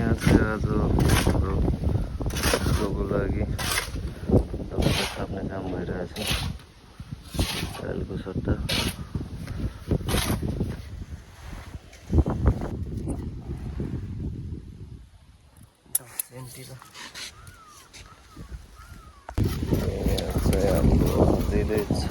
यहाँ चाहिँ आज हाम्रो फुलको लागि टमाटर छाप्ने काम भइरहेछ दालको सट्टा यहाँ चाहिँ हाम्रो धेरै छ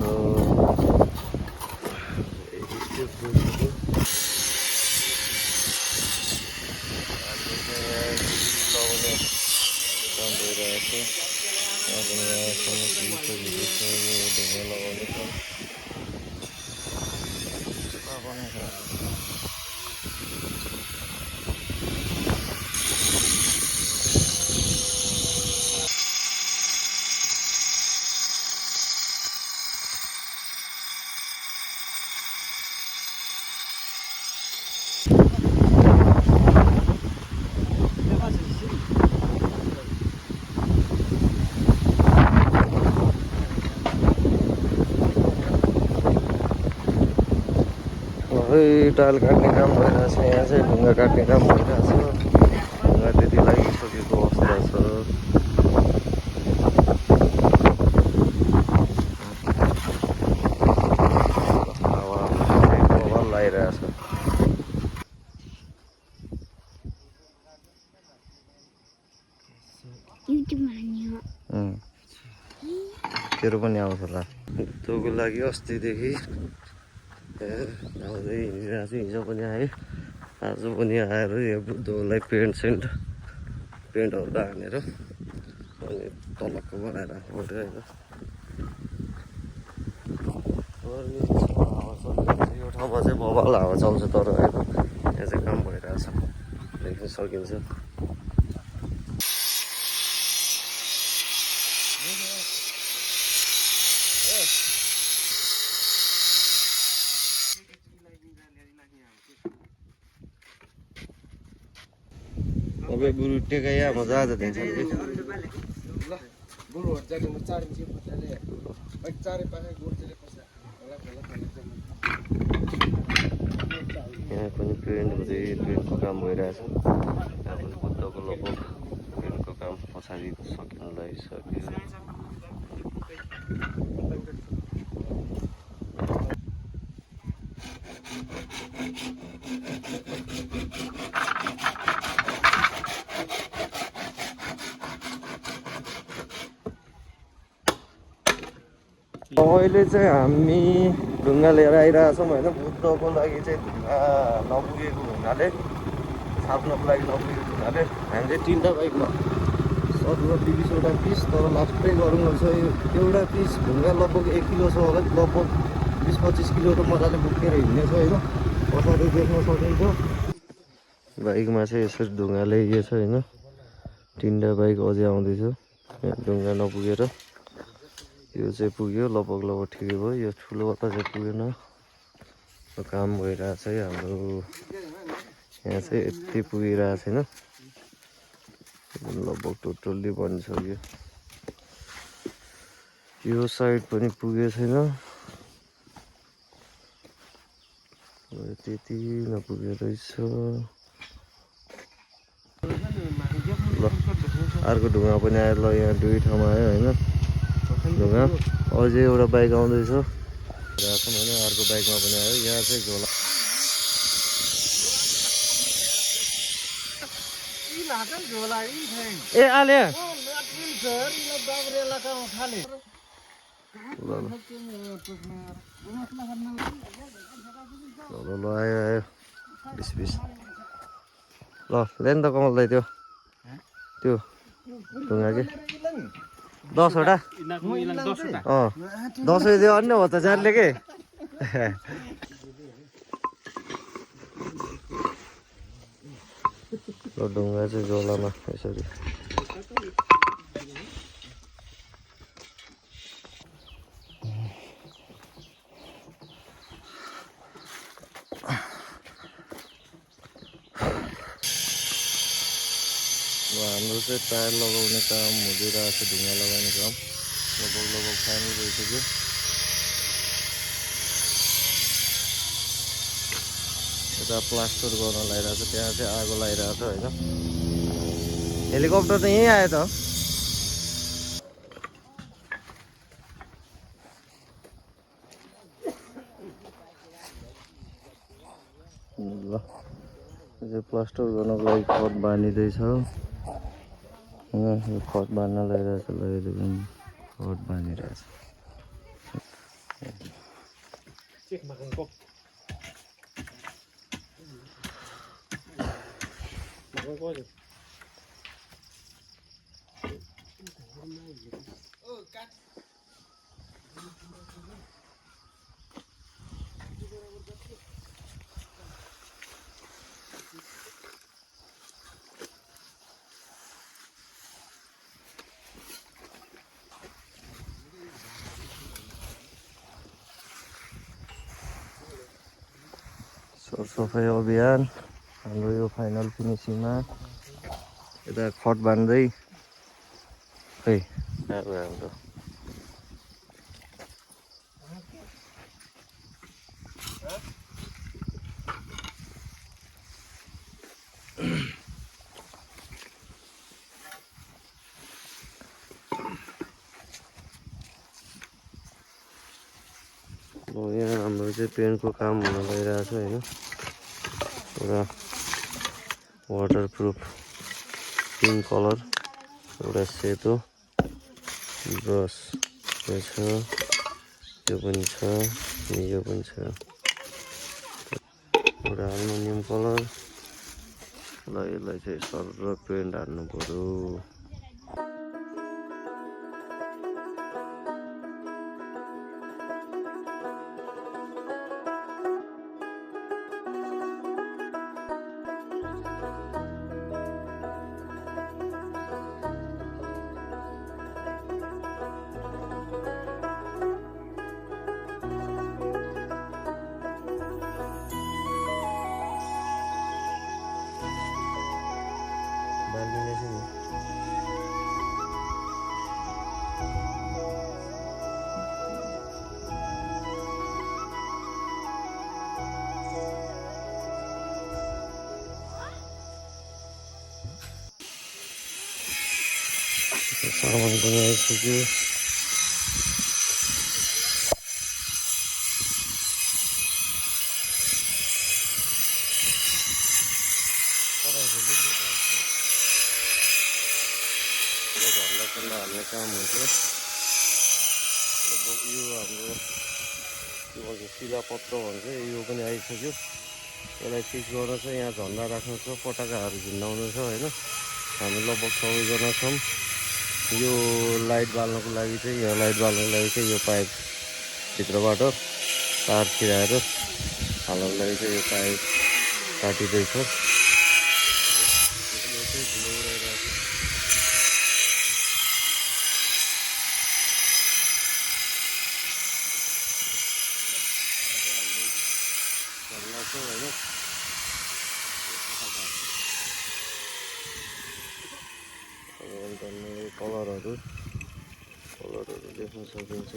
डाल काट्ने काम भइरहेछ यहाँ चाहिँ ढुङ्गा काट्ने काम भइरहेछ ढुङ्गा त्यति लागिसकेको अवस्था छ हावा लगाइरहेछ तेरो पनि आउँछ होला तँको लागि अस्तिदेखि आउँदै हिँडिरहेको छु हिजो पनि आएँ आज पनि आएर यो बुद्धलाई पेन्टहरू हानेर अनि तलको बनाएर राख्नु पऱ्यो होइन हावा चलिरहेछ यो ठाउँमा चाहिँ बबाल हावा चल्छ तर होइन यहाँ चाहिँ काम भइरहेछ देख्न सकिन्छ अबे गुरु टेका या मजा आउँछ त्यहाँ यहाँ पनि पेन्ट हुँदै पेन्टको काम भइरहेछ यहाँ पनि बुद्धको लगभग पेन्टको काम पछाडि सकिन लागिसक्यो अहिले चाहिँ हामी ढुङ्गा लिएर आइरहेछौँ होइन बुद्धको लागि चाहिँ ढुङ्गा नपुगेको हुनाले छाप्नको लागि नपुगेको हुनाले हामीले 3टा बाइकमा सरुवा 20वटा पिस तर लास्टै गरौँ भन्छ एउटा पिस ढुङ्गा लगभग 1 किलो छ होला लगभग 20-25 किलो त मजाले बोकेर हिँड्ने छ होइन पछाडि देख्न सकिन्छ बाइकमा चाहिँ यसरी ढुङ्गा ल्याइएको छ होइन 3टा बाइक अझै आउँदैछ ढुङ्गा नपुगेर यो चाहिँ पुग्यो लगभग ठिकै भयो यो ठुलोवाला चाहिँ पुगेन काम भइरहेछ है हाम्रो यहाँ चाहिँ यति पुगिरहेको छैन लगभग टोटल्ली बनिसक्यो यो साइड पनि पुगेको छैन त्यति नपुगेको रहेछ ल अर्को ढुङ्गा पनि आयो ल यहाँ 2 ठाउँमा आयो होइन ढुङ्गा अझै एउटा बाइक आउँदैछ भने अर्को बाइकमा पनि आयो यहाँ चाहिँ झोला ए आले ल आयो आयो 20 ल ल्यान त कमल्दै त्यो ढुङ्गा के 10 वटा 10 दियो अन्य हो त जान्ने के ढुङ्गा चाहिँ झोलामा यसरी हाम्रो चाहिँ टायर लगाउने काम हुँदिरहेको छ ढुङ्गा लगाउने काम लगभग फाइनल भइसक्यो यता प्लास्टर गर्न लगाइरहेको छ त्यहाँ चाहिँ आगो लगाइरहेको छ होइन हेलिकप्टर त यहीँ आयो त ल यो प्लास्टर गर्नको लागि खट बाँधिँदैछ यो खट बाँध्न लगाइरहेछ ल यो पनि खट बाँधिरहेछ सरसफाइ अभियान हाम्रो यो फाइनल फिनिसिङमा यता खट बाँध्दै खै कहाँ गयो हाम्रो यहाँ हाम्रो चाहिँ पेन्टको काम हुन गइरहेको छ होइन पुरा वाटरप्रुफ पिङ्क कलर एउटा सेतो ब्रस यो छ त्यो पनि छ अनि यो पनि छ एउटा एल्युमिनियम कलर ल यसलाई चाहिँ सर पेन्ट हाल्नु पर्यो सामान पनि आइसक्यो हाल्ने काम हुन्छ लगभग यो हाम्रो के भन्छ शिलापत्र भन्छ यो पनि आइसक्यो यसलाई फिक्स गर्न चाहिँ यहाँ झन्डा राख्नु छ पटाकाहरू झुन्डाउनु छ होइन हामी लगभग सबैजना छौँ यो लाइट बाल्नको लागि चाहिँ यहाँ लाइट बाल्नको लागि चाहिँ यो पाइप भित्रबाट तार छिराएर हाल्नको लागि चाहिँ यो पाइप काटिँदैछ कलरहरू देख्न सकिन्छ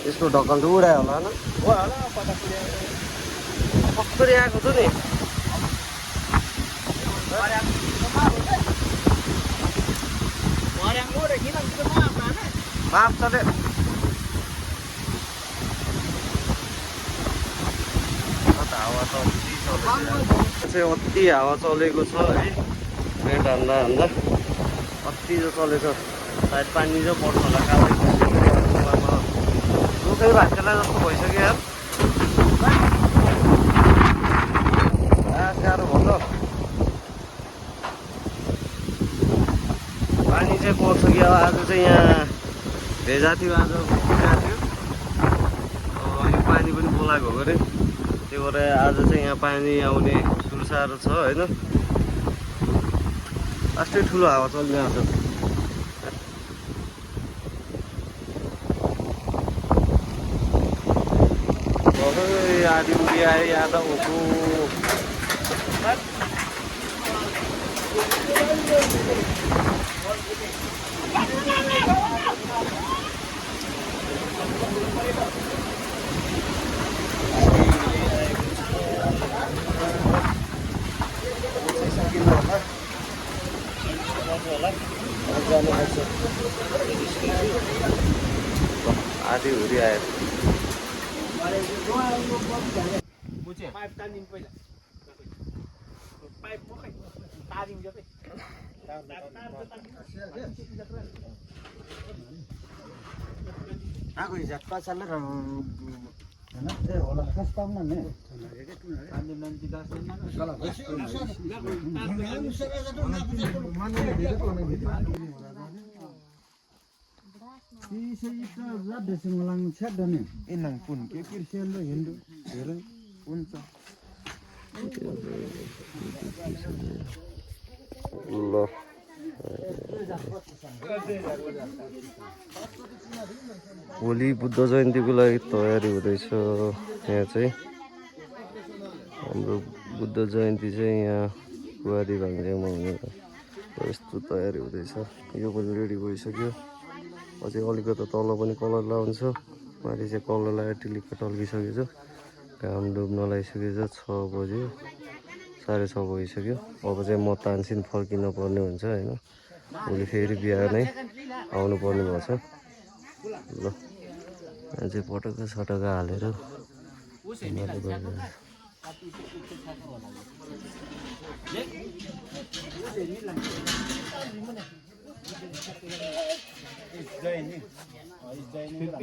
यसको ढक्कन त उडायो होला होइन कसरी आएको छ नि माफ चले हावा चाहिँ अति हावा चलेको छ है पेट हान्दा हान्दा अति जो चलेको सायद पानी चाहिँ पर्छ होला कालै दुःखै भाग्यलाई जस्तो भइसक्यो यार गाह्रो भयो पानी चाहिँ पर्छ कि अब आज चाहिँ यहाँ भेजा थियो आज भेजा थियो यो पानी पनि बोलाएको हो अरे त्यो भएर आज चाहिँ यहाँ पानी आउने सुरसार छ होइन अस्ति ठुलो हावा चलिरहेको छ आधी उडी आयो यहाँ त ऊको आधी उडी आयो पाइप तानिदिनु पहिला पाइप मकै तारिदिनु जतै आगो हिसाब पाँच होला कस्टम ने पानी नन्दी दास ल भोलि बुद्ध जयन्तीको लागि तयारी हुँदैछ यहाँ चाहिँ हाम्रो बुद्ध जयन्ती चाहिँ यहाँ गुवादी भाङ्जेमा हुने यस्तो तयारी हुँदैछ यो पनि रेडी भइसक्यो अझै अलिकति तल पनि कलर लाउँछ माथि चाहिँ कलर लगाएर टिलिक्क टल्किसकेछ घाम डुब्न लगाइसकेछ 6 बज्यो 6:30 भइसक्यो अब चाहिँ म तानसिन फर्किन पर्ने हुन्छ होइन भोलि फेरि बिहान नै आउनु पर्ने भएको छ ल यहाँ चाहिँ पटक्का सटक्का हालेर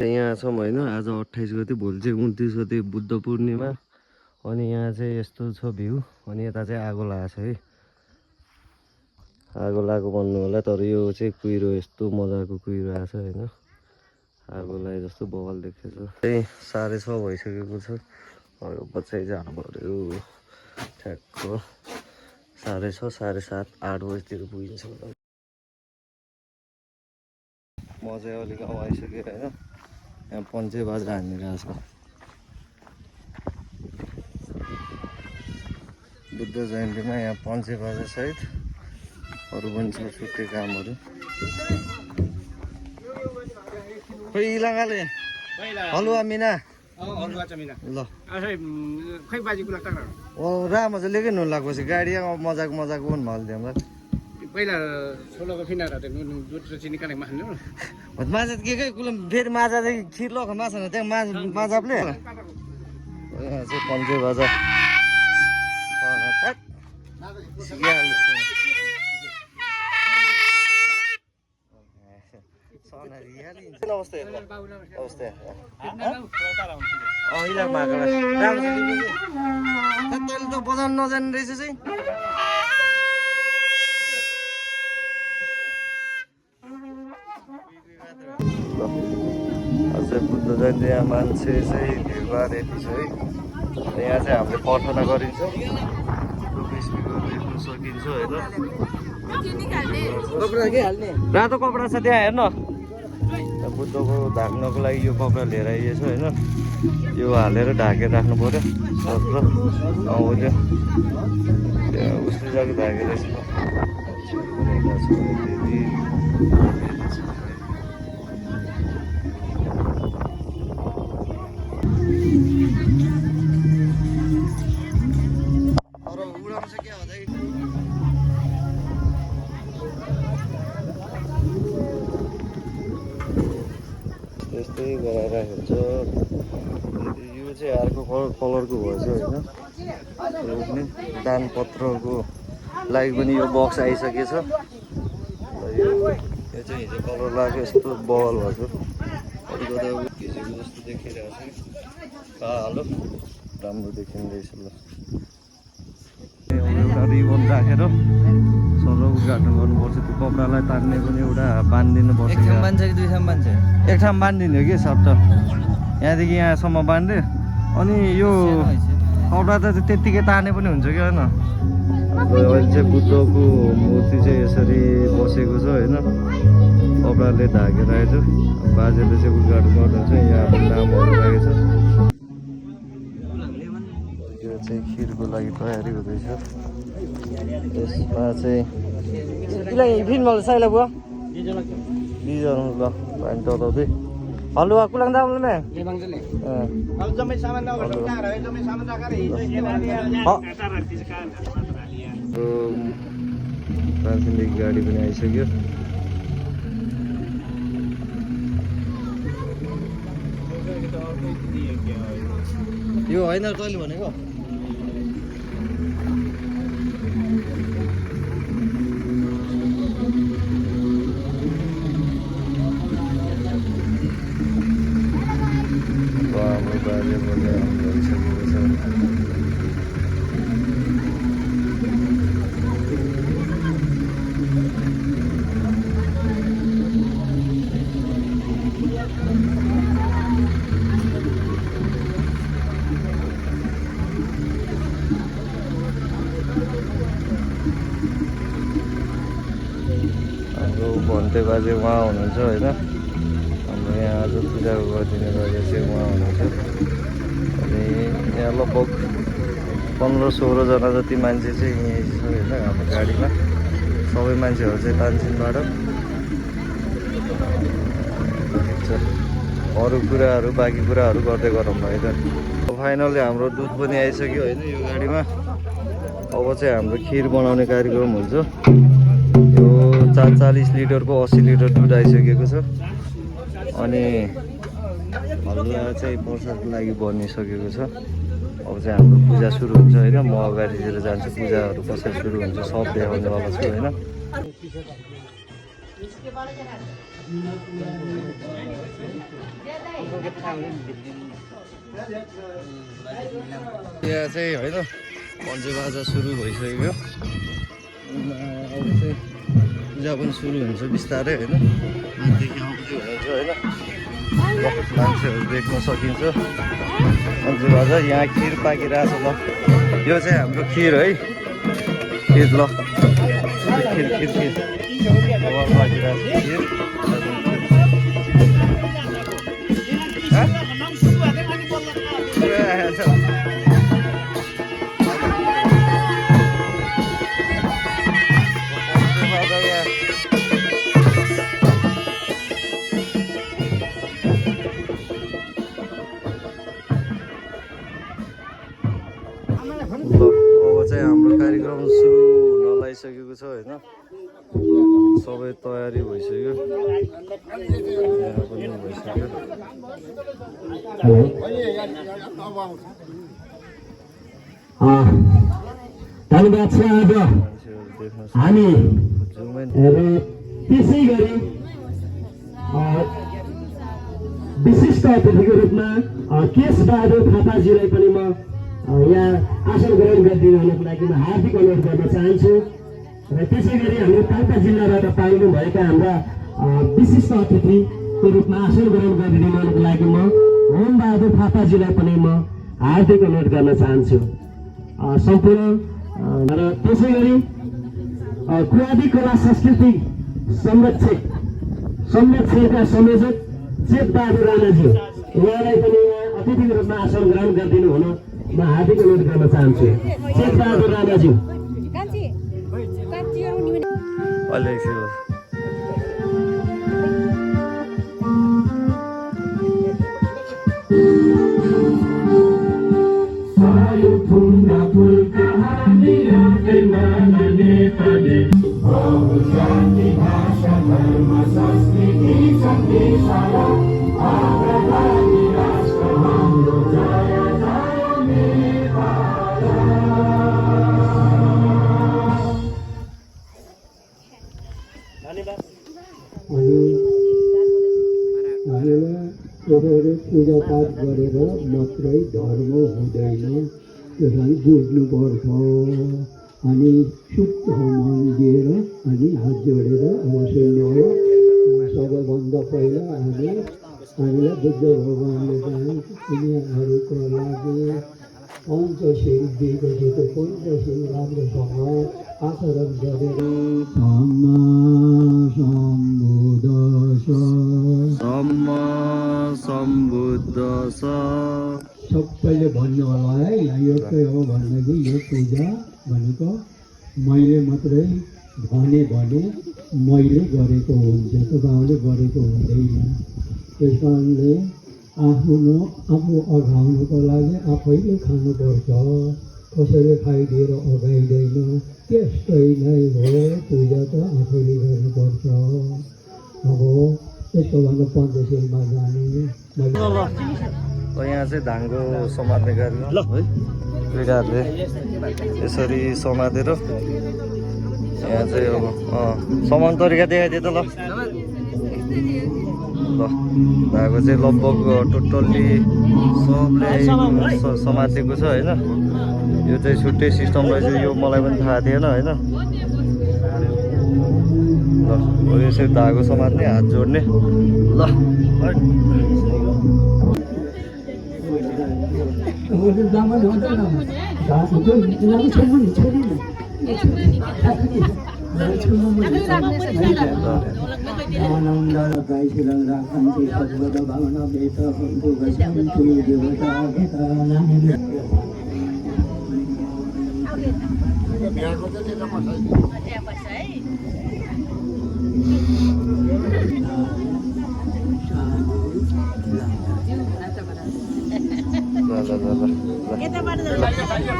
यहाँ छौँ होइन आज 28 गते भोलि चाहिँ 29 गते बुद्ध पूर्णिमा अनि यहाँ चाहिँ यस्तो छ भ्यू अनि यता चाहिँ आगो लागेको छ है आगो लागेको भन्नु होला तर यो चाहिँ कुहिरो यस्तो मजाको कुहिरो आएको छ होइन आगो लागे जस्तो बवाल देखेछ त्यही 6:30 भइसकेको छ अब बच्चाइ जानु पर्यो ठ्याक्क 6:30 7:30 8 बजीतिर पुगिन्छ म चाहिँ अलिक आइसकेँ होइन यहाँ पन्चे बाजा हानिरहेको छ बुद्ध जयन्तीमा यहाँ पन्चे बाजा सहित अरू पनि छ छुट्टै कामहरू खोइ इलाकाले हलुवा मिना ल खै बाजीको लाग्छ राम्रो चाहिँ लिएकै नुन लाग्छ गाडी मजाको मजाको पनि भल्थ्यो हामीलाई पहिला सोलोको फिनाहरू दुध र चिनी कालेको माछा माछा के कुलो फेरि माछा चाहिँ खिर लख माछा त्यहाँ माछाले यहाँ चाहिँ पन्चे बाजा नमस्ते नमस्ते त बजाउनु नजाने रहेछ चाहिँ अझै बुद्ध जयन्ती यहाँ मान्छे चाहिँ भिडभाड यति छ है यहाँ चाहिँ हामीले प्रार्थना गरिन्छ सकिन्छ होइन रातो कपडा छ त्यहाँ हेर्न बुद्धको ढाक्नको लागि यो कपडा लिएर आइएछ होइन यो हालेर ढाकेर राख्नु पऱ्यो सत्र उसले उसले जाको ढाकेर उडाउँछ क्या हो त्यस्तै गराएर हुन्छ यो चाहिँ अर्को कलरको भएछ होइन यो पनि दानपत्रको लागि पनि यो बक्स आइसकेछ यो चाहिँ हिजो कलर लाग्यो यस्तो बल भएको अलिकति हिजोको जस्तो देखिरहेको छ कालो राम्रो देखिँदैछ ल एउटा रिबन राखेर सर उद्घाटन गर्नुपर्छ त्यो कपडालाई तान्ने पनि एउटा बाँधिदिनुपर्छ एक ठाउँ बाँधिदिने हो कि सर्ट यहाँदेखि यहाँसम्म बाँध्यो अनि यो कपडा त त्यत्तिकै ताने पनि हुन्छ कि होइन अहिले चाहिँ बुद्धको मूर्ति चाहिँ यसरी बसेको छ होइन कपडाले ढाकेर आएछ बाजेले चाहिँ उद्घाटन गर्नुहुन्छ यहाँ नामहरू राखेको छ यो चाहिँ खिरको लागि तयारी हुँदैछ त्यसमा चाहिँ फिल्म साइला बुवा बिजन ल पानी तताउँदै हलुवा कुलाङ दामले प्राथमिक गाडी पनि आइसक्यो यो होइन तैँले भनेको भन्टे बाजे उहाँ हुनुहुन्छ होइन हाम्रो यहाँ आज पूजा गरिदिने बाजे चाहिँ उहाँ हुनुहुन्छ अनि यहाँ लगभग 15-16 जना जति मान्छे चाहिँ यहीँ छ होइन हाम्रो गाडीमा सबै मान्छेहरू चाहिँ तानसिनबाट अरू कुराहरू बाँकी कुराहरू गर्दै गरौँ है त फाइनली हाम्रो दुध पनि आइसक्यो होइन यो गाडीमा अब चाहिँ हाम्रो खिर बनाउने कार्यक्रम हुन्छ यो 40 लिटरको 80 लिटर दुध आइसकेको छ अनि हलुवा चाहिँ प्रसादको लागि बनिसकेको छ अब चाहिँ हाम्रो पूजा सुरु हुन्छ होइन म अगाडितिर जान्छु पूजाहरू कसरी सुरु हुन्छ सब देखाउनेवाला छु होइन यहाँ चाहिँ होइन पञ्चबाजा सुरु भइसक्यो अब चाहिँ पूजा पनि सुरु हुन्छ बिस्तारै होइन माथिदेखि आउँदै हुनुहुन्छ होइन मान्छेहरू देख्न सकिन्छ पञ्चबाजा यहाँ खिर पाकिरहेको छ ल यो चाहिँ हाम्रो खिर है खिर ल खिर खिर खिर पाकिरहेको छ खिर अब चाहिँ हाम्रो कार्यक्रम सुरु हुन लागिसकेको छ होइन सबै तयारी भइसक्यो पनि भइसक्यो धन्यवाद छ आज हामी त्यसै गरी विशिष्ट अतिथिको रूपमा केश बहादुर थापाजीलाई पनि म यहाँ आसन ग्रहण गरिदिनुको लागि म हार्दिक अनुरोध गर्न चाहन्छु र त्यसै गरी हाम्रो पाल्पा जिल्लाबाट पाउनुभएका हाम्रा विशिष्ट अतिथिको रूपमा आसन ग्रहण गरिदिनुको लागि म होम बहादुर थापाजीलाई पनि म हार्दिक अनुरोध गर्न चाहन्छु सम्पूर्ण र त्यसै गरी कुवादी कला संस्कृति संरक्षकका संयोजक चेतबहादुर राणाज्यू उहाँलाई पनि यहाँ अतिथिको रूपमा आसन ग्रहण गरिदिनु हुन म हार्दिक अनुरोध गर्न चाहन्छु। चेतबहादुर राणाज्यू अहिले पूजापाठ गरेर मात्रै धर्म हुँदैन, त्यसलाई बुझ्नुपर्छ। अनि शुद्ध मन दिएर अनि हात जोडेर अवश्य ल्यायो। सबैभन्दा पहिला हामीलाई बुद्ध भगवान्ले चाहिँ तिनीहरूको लागि पञ्चशील दिएको थियो। त्यो पञ्चशील राम्रोसँग आचरण गरेर सबैले भन्नु होला है यो के हो भनेदेखि यो पूजा भनेको मैले मात्रै भने मैले गरेको हुन्छ, तपाईँहरूले गरेको हुँदैन। त्यस कारणले आफू अघाउनुको लागि आफैले खानुपर्छ, कसैले खाइदिएर अघाइँदैन। त्यस्तै नै हो पूजा त आफैले गर्नुपर्छ। अब त्यसको भन्दा पञ्चशीलमा जाने यहाँ चाहिँ धानको समात्ने कार्यक्रम है केटाहरूले यसरी समातेर यहाँ चाहिँ अब समान तरिका देखाइदियो त ल धागो चाहिँ लगभग टोटल्ली सबले समातेको छ होइन। यो चाहिँ छुट्टै सिस्टम रहेछ, यो मलाई पनि थाहा थिएन होइन। ल यसरी धागो समात्ने, हात जोड्ने। ल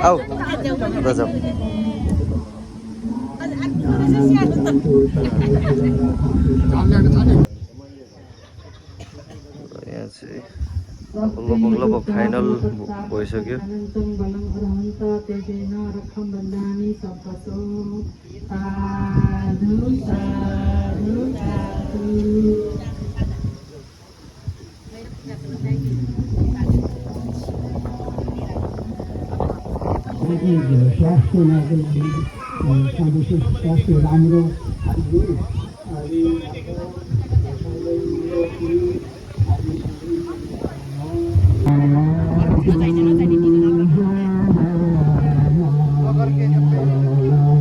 आऊ जाऊ। यहाँ चाहिँ लगभग फाइनल भइसक्यो। स्वास्थ्य राम्रो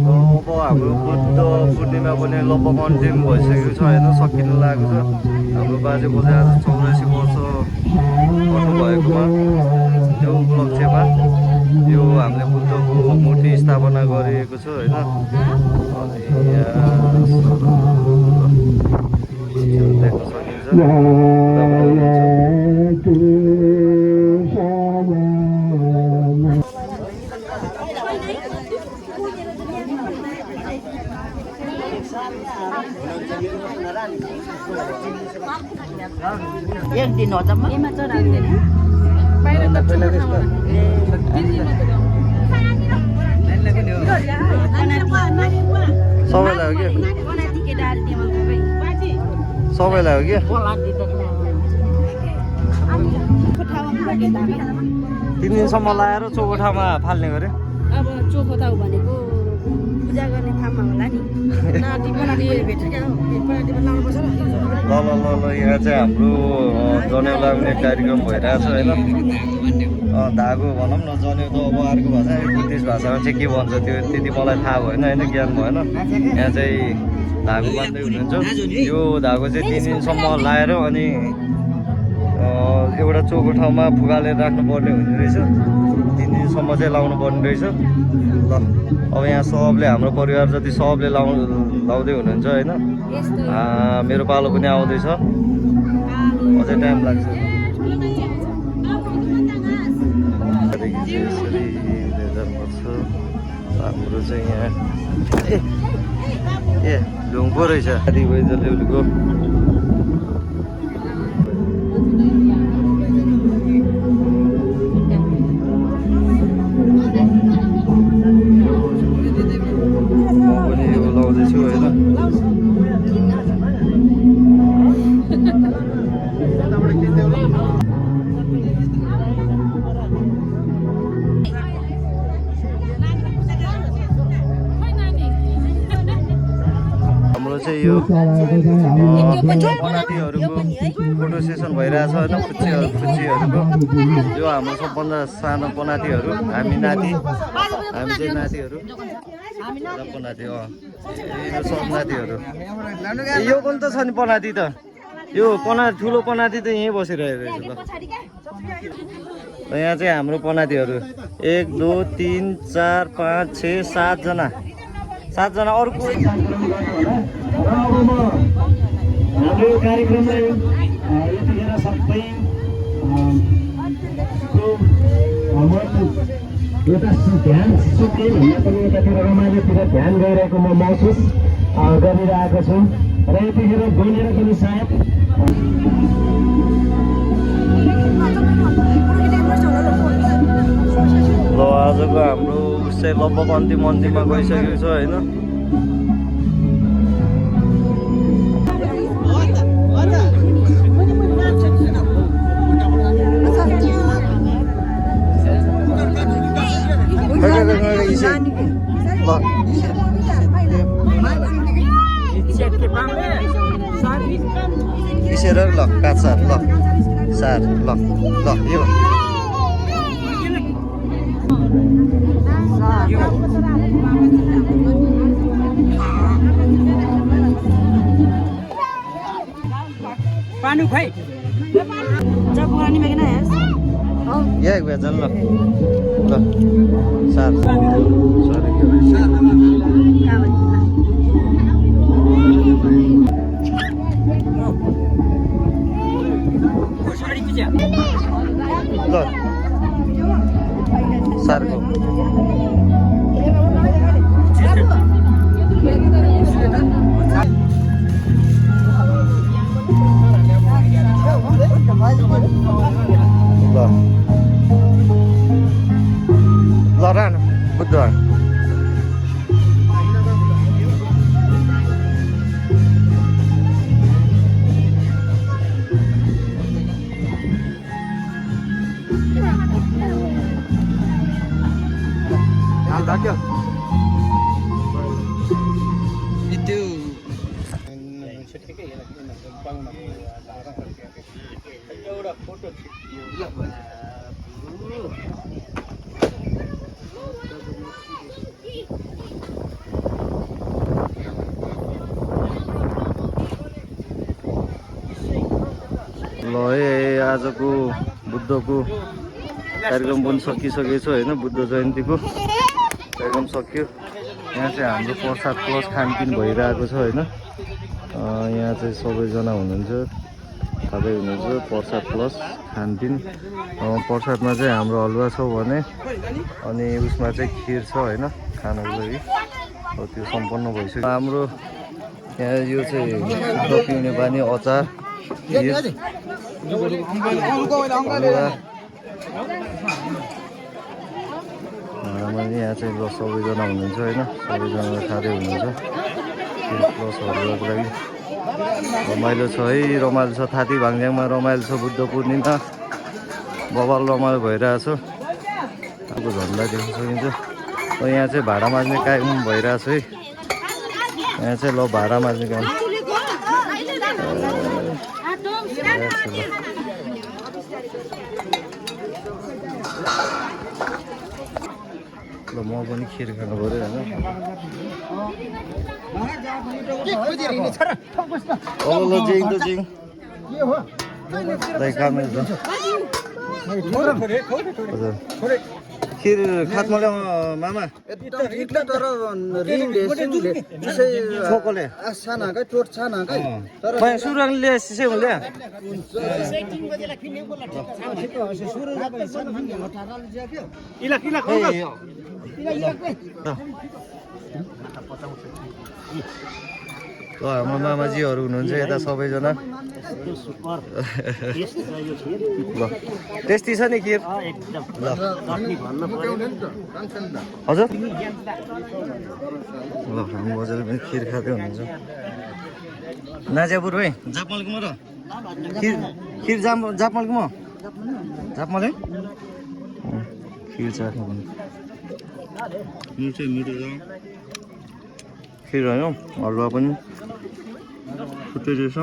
अब हाम्रो बुद्ध पूर्णिमा पनि लगभग अन्तिम भइसकेको छ होइन, सकिनु लागेको छ। हाम्रो बाजे बोजू आज 84 वर्ष गर्नुभएकोमा त्यो उपलक्ष्यमा यो हामीले बुद्धको मूर्ति स्थापना गरिएको छ होइन। अनि यहाँ देख्न सकिन्छ। एक दिन हो त म सबैलाई हो कि सबैलाई हो कि 3 दिनसम्म लाएर चौकोठामा फाल्ने गरे। अब चोखोटा भनेको पूजा गर्ने ठाउँमा होला नि। ल यहाँ चाहिँ हाम्रो जनेउ लाग्ने कार्यक्रम भइरहेछ होइन। धागो भनौँ न, जनेउ त अब अर्को भाषा बुद्धिस्ट भाषामा चाहिँ के भन्छ त्यो त्यति मलाई थाहा भएन होइन, ज्ञान भएन। यहाँ चाहिँ धागो बाँध्दै हुनुहुन्छ। यो धागो चाहिँ 3 दिनसम्म लाएर अनि एउटा चोको ठाउँमा फुगालेर राख्नुपर्ने हुने रहेछ 3 दिनसम्म चाहिँ लाउनु पर्ने रहेछ ल अब यहाँ सबले हाम्रो परिवार जति सबले लाउँदै हुनुहुन्छ होइन मेरो पालो पनि आउँदैछ अझै टाइम लाग्छ यसरी जानुपर्छ हाम्रो चाहिँ यहाँ ए ढुङ्गो रहेछ आदि भइजलेको यो पनातीहरूको फोटो सेसन भइरहेछ होइन फुच्चीहरूको यो हाम्रो सबभन्दा सानो पनातीहरू हामी चाहिँ नातिहरू पनाती यो सब नातिहरू यो पनि त छ नि पनाती त यो ठुलो पनाती त यहीँ बसिरहेको रहेछ ल यहाँ चाहिँ हाम्रो पनातीहरू 1 2 3 4 5 6 7 जना अरू कोही हाम्रो कार्यक्रमलाई यतिखेर सबै एउटा ध्यान सुन्ने भन्दा पनि यतातिर रमाइलोतिर ध्यान गइरहेको म महसुस गरिरहेको छु र यतिखेर बोलेर पनि सायद ल आजको हाम्रो उसै लगभग अन्तिममा गइसकेको छ होइन इसेर ल काट सार ल यो पानी भाइ या एक बेचन ल सार सारको ल रानो बुधबार ल आजको बुद्धको कार्यक्रम पनि सकिसकेको छ होइन बुद्ध जयन्तीको कार्यक्रम सक्यो यहाँ चाहिँ हाम्रो प्रसाद प्लस खानपिन भइरहेको छ होइन यहाँ चाहिँ सबैजना हुनुहुन्छ खाँदै हुनुहुन्छ प्रसाद प्लस खानपिन प्रसादमा चाहिँ हाम्रो हलुवा छ भने अनि उसमा चाहिँ खिर छ होइन खानको लागि त्यो सम्पन्न भइसक्यो हाम्रो यहाँ यो चाहिँ शुद्ध पिउने पानी अचार यहाँ चाहिँ ल सबैजना हुनुहुन्छ होइन सबैजना खाँदै हुनुहुन्छ प्लसहरूको लागि रमाइलो छ है रमाइलो छ थाती भाङज्याङमा रमाइलो छ बुद्ध पूर्णिमा बबाल रमाइलो भइरहेछ अर्को झन्डा देख्न सकिन्छ यहाँ चाहिँ भाडा माझ्ने काम भइरहेछ है यहाँ चाहिँ ल भाडा माझ्ने काम ल म पनि खिर खानु पऱ्यो होइन ल जिङ त जिङ दही खानु हुन्छ हजुर खिर खातमा ल्याउ मामा छोकोले सुरङले सिसेउले हाम्रो मामाजीहरू हुनुहुन्छ यता सबैजना ल टेस्टी छ नि खिर ल हजुर ल हाम्रो बजारले पनि खिर खाँदै हुनुहुन्छ नाज्यापुर है जापमलको म र खिर खिर जापमलको म जापमल है खिर चाख्नु पनि मिठो मिठो छ खिर होइन हलुवा पनि छुट्टै रहेछ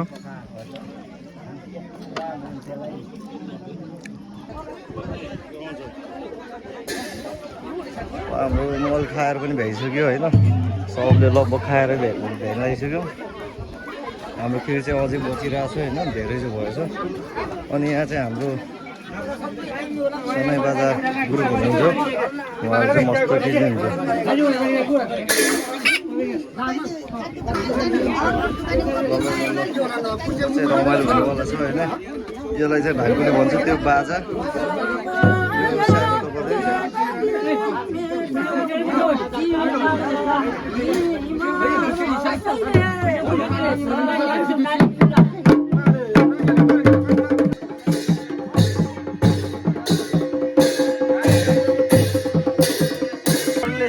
हाम्रो मल खाएर पनि भ्याइसक्यो होइन सबले लगभग खाएर भ्याइन लागिसक्यो हाम्रो खिर चाहिँ अझै बचिरहेको छ होइन धेरै चाहिँ भएछ अनि यहाँ चाहिँ हाम्रो सनाई बाजा ग्रुप हुनुहुन्छ उहाँहरू चाहिँ मस्त खिच्नुहुन्छ रमाइलो हुनेवाला छ होइन यसलाई चाहिँ भाइकोले भन्छ त्यो बाजा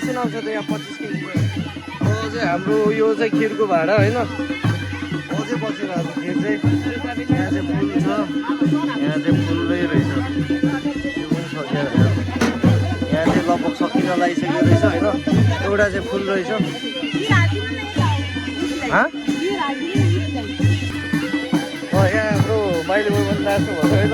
सुनाउँछ त यहाँ 25 केजी चाहिँ हाम्रो यो चाहिँ खिरको भाडा होइन अझै बसिरहेको खिर चाहिँ यहाँ चाहिँ फुल छ यहाँ चाहिँ फुलै रहेछ यो पनि सकिएर यहाँ चाहिँ लगभग सकिन लागिसकेको रहेछ होइन एउटा चाहिँ फुल रहेछ यहाँ हाम्रो माइली बोय पनि नाच्नु भन्छ होइन